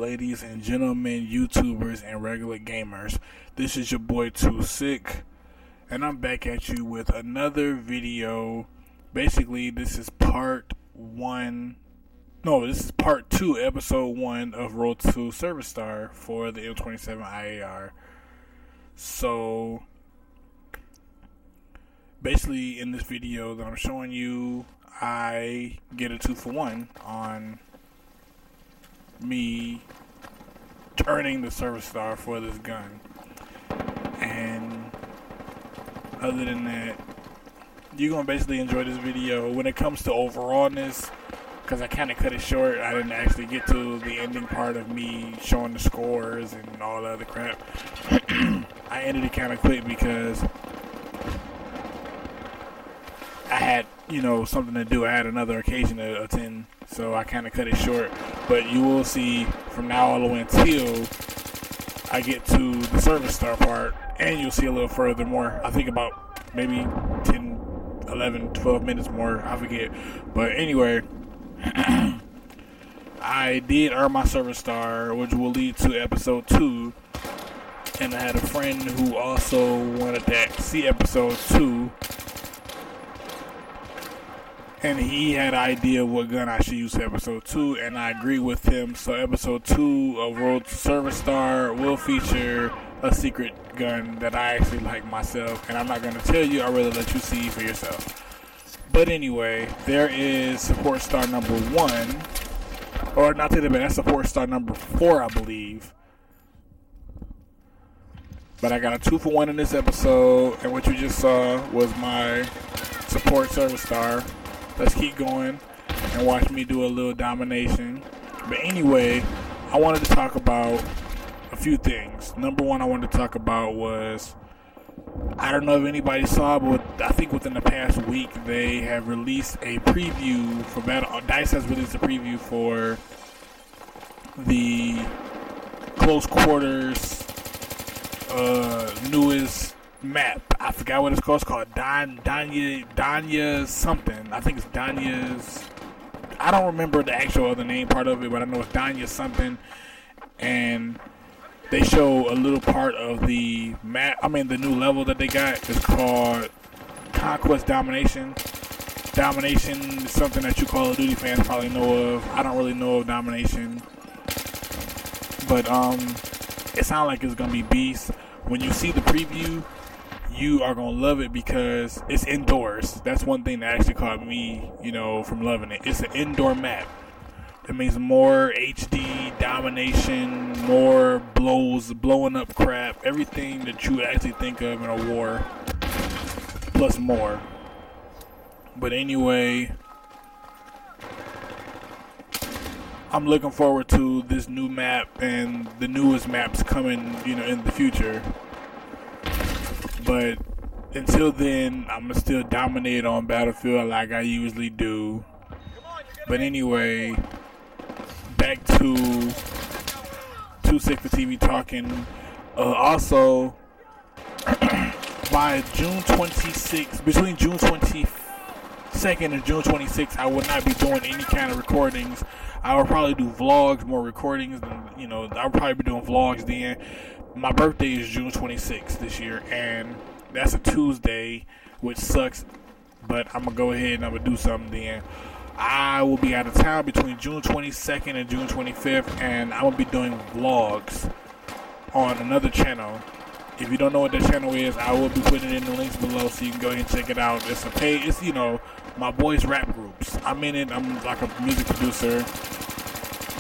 ladies and gentlemen, YouTubers and regular gamers. This is your boy Too Sick, and I'm back at you with another video. Basically, this is part 2, episode 1 of Road to Service Star for the M27 IAR. So, basically, in this video that I'm showing you, I get a 2-for-1 on me earning the service star for this gun. And other than that, you're going to basically enjoy this video. When it comes to overallness, because I kind of cut it short, I didn't actually get to the ending part of me showing the scores and all the other crap. I ended it kind of quick because I had, something to do. I had another occasion to attend, so I kind of cut it short. But you will see from now all the way until I get to the service star part, and you'll see a little further more. I think about maybe 10, 11, 12 minutes more. I forget. But anyway, I did earn my service star, which will lead to episode 2. And I had a friend who also wanted to see episode 2. And he had an idea of what gun I should use for episode 2, and I agree with him. So episode 2 of Road to Service Star will feature a secret gun that I actually like myself, and I'm not going to tell you. I'll rather let you see for yourself. But anyway, there is support star number 1, or not to the bad, that's support star number 4, I believe. But I got a 2-for-1 in this episode, and what you just saw was my support service star. Let's keep going and watch me do a little domination. But anyway, I wanted to talk about a few things. Number one I wanted to talk about was, I don't know if anybody saw, but I think within the past week they have released a preview for Battle. DICE has released a preview for the close quarters newest map. I forgot what it's called. It's called Danya something. I think it's Danya's. I don't remember the actual other name part of it, but I know it's Danya something. And they show a little part of the map. I mean, the new level that they got is called Conquest Domination. Domination is something that you Call of Duty fans probably know of. I don't really know of Domination, but it sounds like it's gonna be beast. When you see the preview, you are going to love it because it's indoors. That's one thing that actually caught me, from loving it. It's an indoor map. It means more HD domination, more blowing up crap, everything that you actually think of in a war, plus more. But anyway, I'm looking forward to this new map and the newest maps coming, in the future. But until then, I'm going to still dominate on Battlefield like I usually do. But anyway, back to Too Sick for TV talking. Also, by June 26th, between June 22nd and June 26th, I will not be doing any kind of recordings. I will probably do vlogs, more recordings. I'll probably be doing vlogs then. My birthday is June 26th this year, and that's a Tuesday, which sucks, but I'm going to go ahead and I'm going to do something then. I will be out of town between June 22nd and June 25th, and I'm going to be doing vlogs on another channel. If you don't know what that channel is, I will be putting it in the links below so you can go ahead and check it out. It's a page, it's, my boys' rap groups. I'm in it, I'm like a music producer,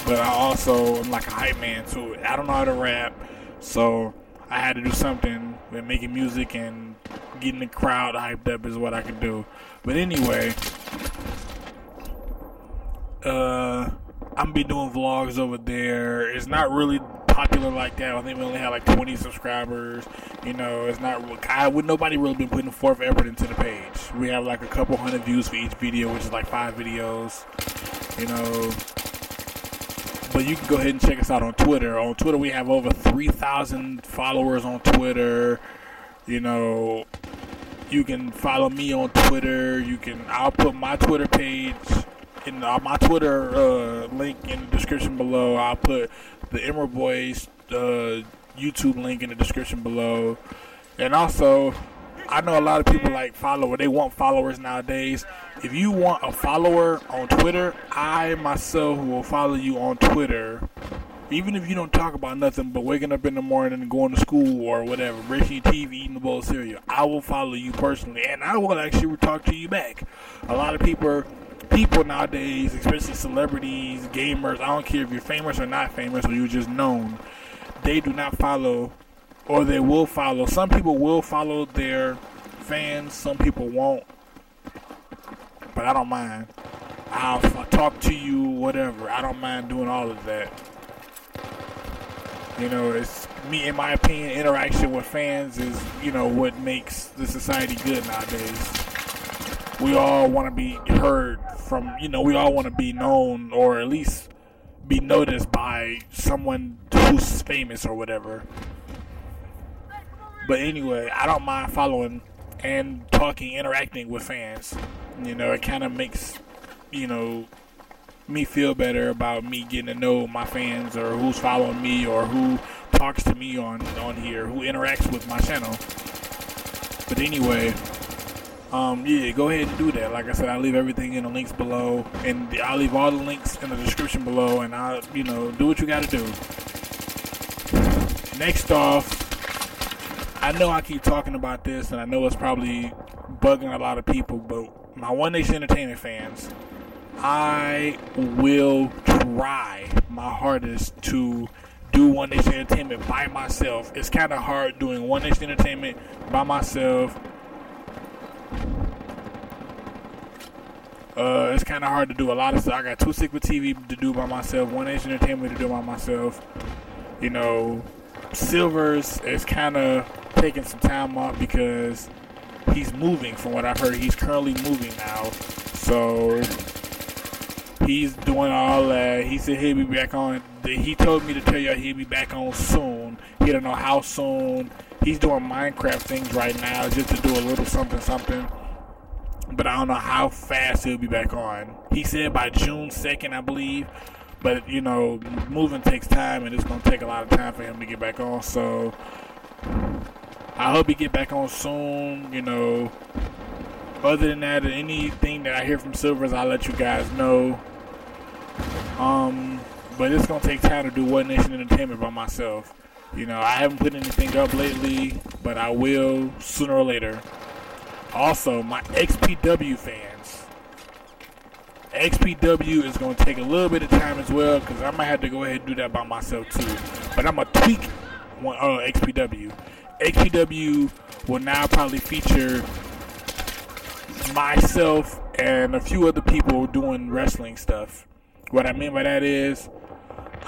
but I'm like a hype man too. I don't know how to rap. So I had to do something with making music, and getting the crowd hyped up is what I can do. But anyway, I'm gonna be doing vlogs over there. It's not really popular like that. I think we only have like 20 subscribers. It's not. Nobody really been putting forth effort into the page. We have like a couple hundred views for each video, which is like 5 videos. But you can go ahead and check us out on Twitter. On Twitter, we have over 3,000 followers on Twitter. You can follow me on Twitter. I'll put my Twitter page in my Twitter link in the description below. I'll put the Emerald Boys YouTube link in the description below. And also, I know a lot of people like they want followers nowadays. If you want a follower on Twitter, I myself will follow you on Twitter. Even if you don't talk about nothing but waking up in the morning and going to school or whatever, brushing your teeth, eating a bowl of cereal, I will follow you personally, and I will actually talk to you back. A lot of people nowadays, especially celebrities, gamers, I don't care if you're famous or not famous or you're just known, they do not follow, or they will follow. Some people will follow their fans, some people won't, but I don't mind. I'll talk to you, whatever. I don't mind doing all of that. You know, it's me, in my opinion, interaction with fans is, what makes the society good nowadays. We all want to be heard from, we all want to be known or at least be noticed by someone who's famous or whatever. But anyway, I don't mind following and interacting with fans. It kind of makes, me feel better about me getting to know my fans or who's following me or who talks to me on here, who interacts with my channel. But anyway, go ahead and do that. Like I said, I'll leave everything in the links below, and I'll leave all the links in the description below, and I'll, do what you gotta do. Next off, I know I keep talking about this, and I know it's probably bugging a lot of people, but my One Nation Entertainment fans, I will try my hardest to do One Nation Entertainment by myself. It's kind of hard doing One Nation Entertainment by myself. It's kind of hard to do a lot of stuff. I got Too Sick with TV to do by myself, One Nation Entertainment to do by myself. Silvers is kind of taking some time off because he's moving. From what I've heard, he's currently moving now. So he's doing all that. He said he'll be back on. He told me to tell y'all he'll be back on soon. He don't know how soon. He's doing Minecraft things right now just to do a little something. But I don't know how fast he'll be back on. He said by June 2nd, I believe. But, moving takes time, and it's going to take a lot of time for him to get back on. So I hope he get back on soon, Other than that, anything that I hear from Silvers, I'll let you guys know. But it's going to take time to do One Nation Entertainment by myself. I haven't put anything up lately, but I will sooner or later. Also, my XPW fans. XPW is going to take a little bit of time as well, because I might have to go ahead and do that by myself too. But I'm going to tweak XPW. XPW will now probably feature myself and a few other people doing wrestling stuff. What I mean by that is,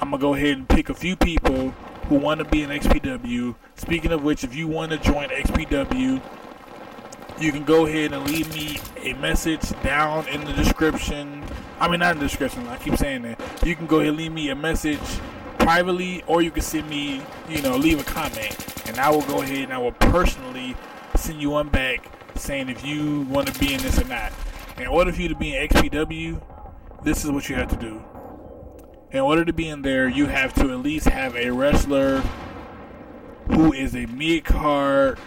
I'm going to go ahead and pick a few people who want to be in XPW. Speaking of which, if you want to join XPW, you can go ahead and leave me a message down in the description. I mean, not in the description, I keep saying that. You can go ahead and leave me a message privately, or you can send me, leave a comment. And I will go ahead and I will personally send you one back saying if you want to be in this or not. In order for you to be in XPW, this is what you have to do. In order to be in there, you have to at least have a wrestler who is a mid-card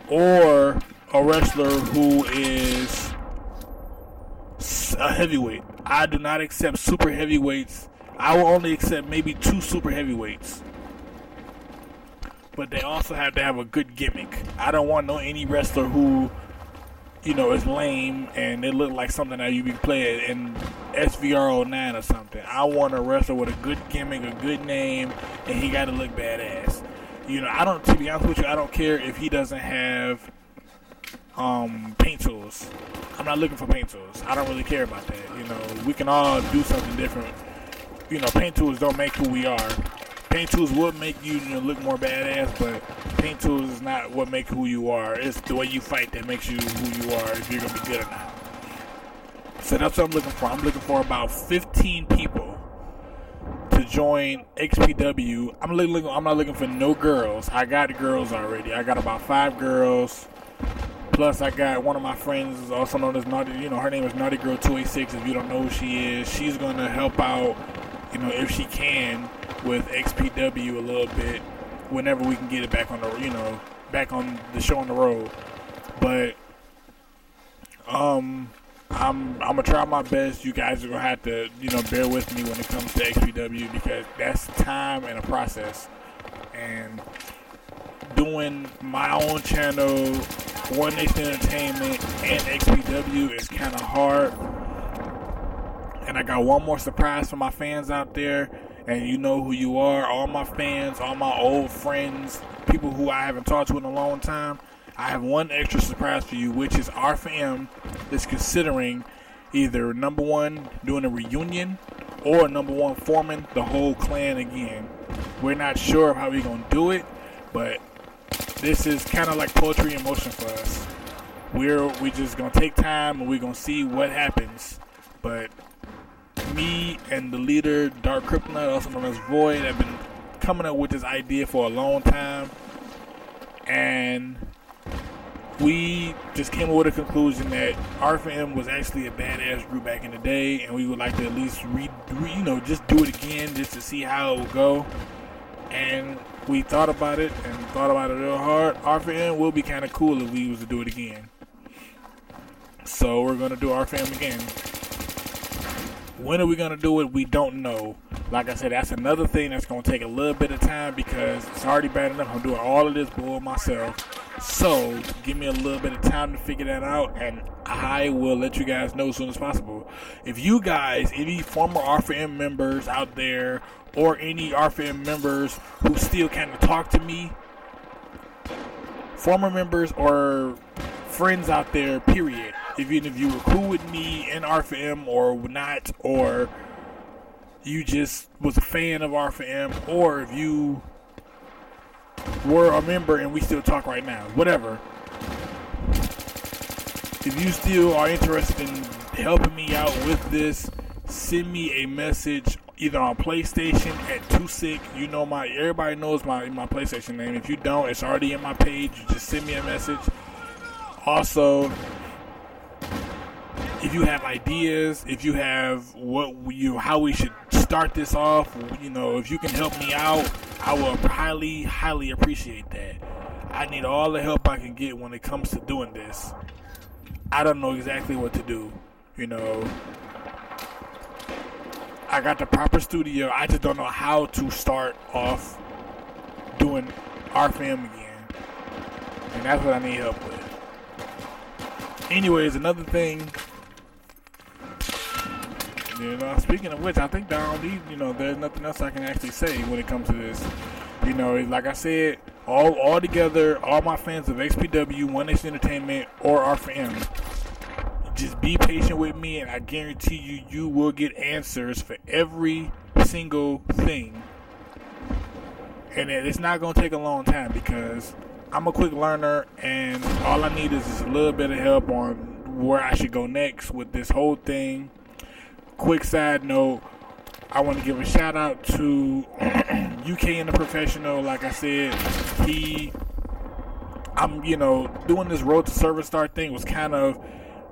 or a wrestler who is a heavyweight. I do not accept super heavyweights. I will only accept maybe 2 super heavyweights. But they also have to have a good gimmick. I don't want any wrestler who, is lame and it look like something that you be playing in SVR09 or something. I want a wrestler with a good gimmick, a good name, and he got to look badass. To be honest with you, I don't care if he doesn't have paint tools. I'm not looking for paint tools. I don't really care about that. We can all do something different. Paint tools don't make who we are. Paint tools would make you look more badass, but paint tools is not what make who you are. It's the way you fight that makes you who you are, if you're gonna be good or not. So that's what I'm looking for. I'm looking for about 15 people to join XPW. I'm not looking for no girls. I got girls already. I got about 5 girls. Plus, I got one of my friends, also known as Naughty, her name is Naughty Girl 286, if you don't know who she is. She's going to help out, if she can, with XPW a little bit, whenever we can get it back on back on the show on the road. But I'm gonna try my best. You guys are gonna have to bear with me when it comes to XPW, because that's time and a process. And doing my own channel, One Nation Entertainment, and XPW is kind of hard. And I got one more surprise for my fans out there, and you know who you are, all my fans, all my old friends, people who I haven't talked to in a long time. I have one extra surprise for you, which is R4M is considering either, number one, doing a reunion, or number one, forming the whole clan again. We're not sure of how we're going to do it, but this is kind of like poetry in motion for us. We just going to take time, and we're going to see what happens. But me and the leader, Dark Kryptonite, also known as Void, have been coming up with this idea for a long time. And we just came up with a conclusion that R4M was actually a badass group back in the day, and we would like to at least just do it again, just to see how it would go. And we thought about it real hard. R4M will be kind of cool if we was to do it again. So we're gonna do R4M again. When are we gonna do it? We don't know. Like I said, that's another thing that's gonna take a little bit of time, because it's already bad enough I'm doing all of this bull myself. So give me a little bit of time to figure that out, and I will let you guys know as soon as possible. If you guys, any former R4M members out there, or any R4M members who still kind of talk to me, former members or friends out there, period. Even if you were cool with me in R4M or not, or you just was a fan of R4M, or if you were a member and we still talk right now, whatever. If you still are interested in helping me out with this, send me a message either on PlayStation at 26. Everybody knows my PlayStation name. If you don't, it's already in my page. You just send me a message. Also, if you have ideas, if you have how we should start this off, if you can help me out, I will highly, highly appreciate that. I need all the help I can get when it comes to doing this. I don't know exactly what to do. I got the proper studio. I just don't know how to start off doing R4M again. And that's what I need help with. Anyways, another thing, speaking of which, I think there's nothing else I can actually say when it comes to this. Like I said, all together, all my fans of XPW, One Nation Entertainment, or R4M, just be patient with me, and I guarantee you will get answers for every single thing. And it's not going to take a long time, because I'm a quick learner, and all I need is just a little bit of help on where I should go next with this whole thing. Quick side note, I want to give a shout out to UK and the Professional. Like I said, I'm doing this Road to Server Star thing was kind of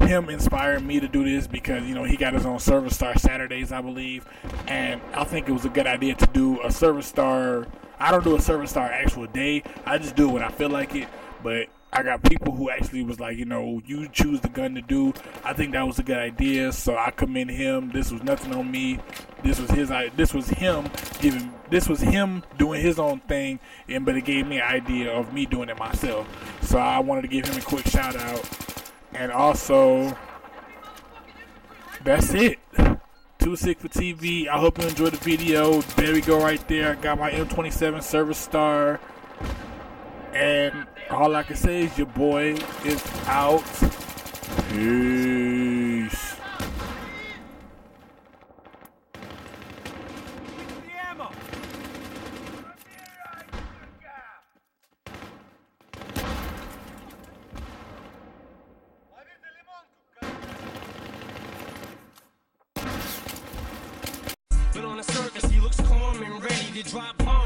him inspiring me to do this, because he got his own Server Star Saturdays, I believe, and I think it was a good idea to do a Server Star. I don't do a Server Star actual day. I just do it when I feel like it. But I got people who actually was like, you choose the gun to do. I think that was a good idea, so I commend him. This was nothing on me. This was him doing his own thing, but it gave me an idea of me doing it myself. So I wanted to give him a quick shout out. And also, that's it. Too Sick for TV. I hope you enjoyed the video. There we go right there. I got my M27 Service Star. And all I can say is your boy is out. Peace. But on the surface, he looks calm and ready to drop bombs.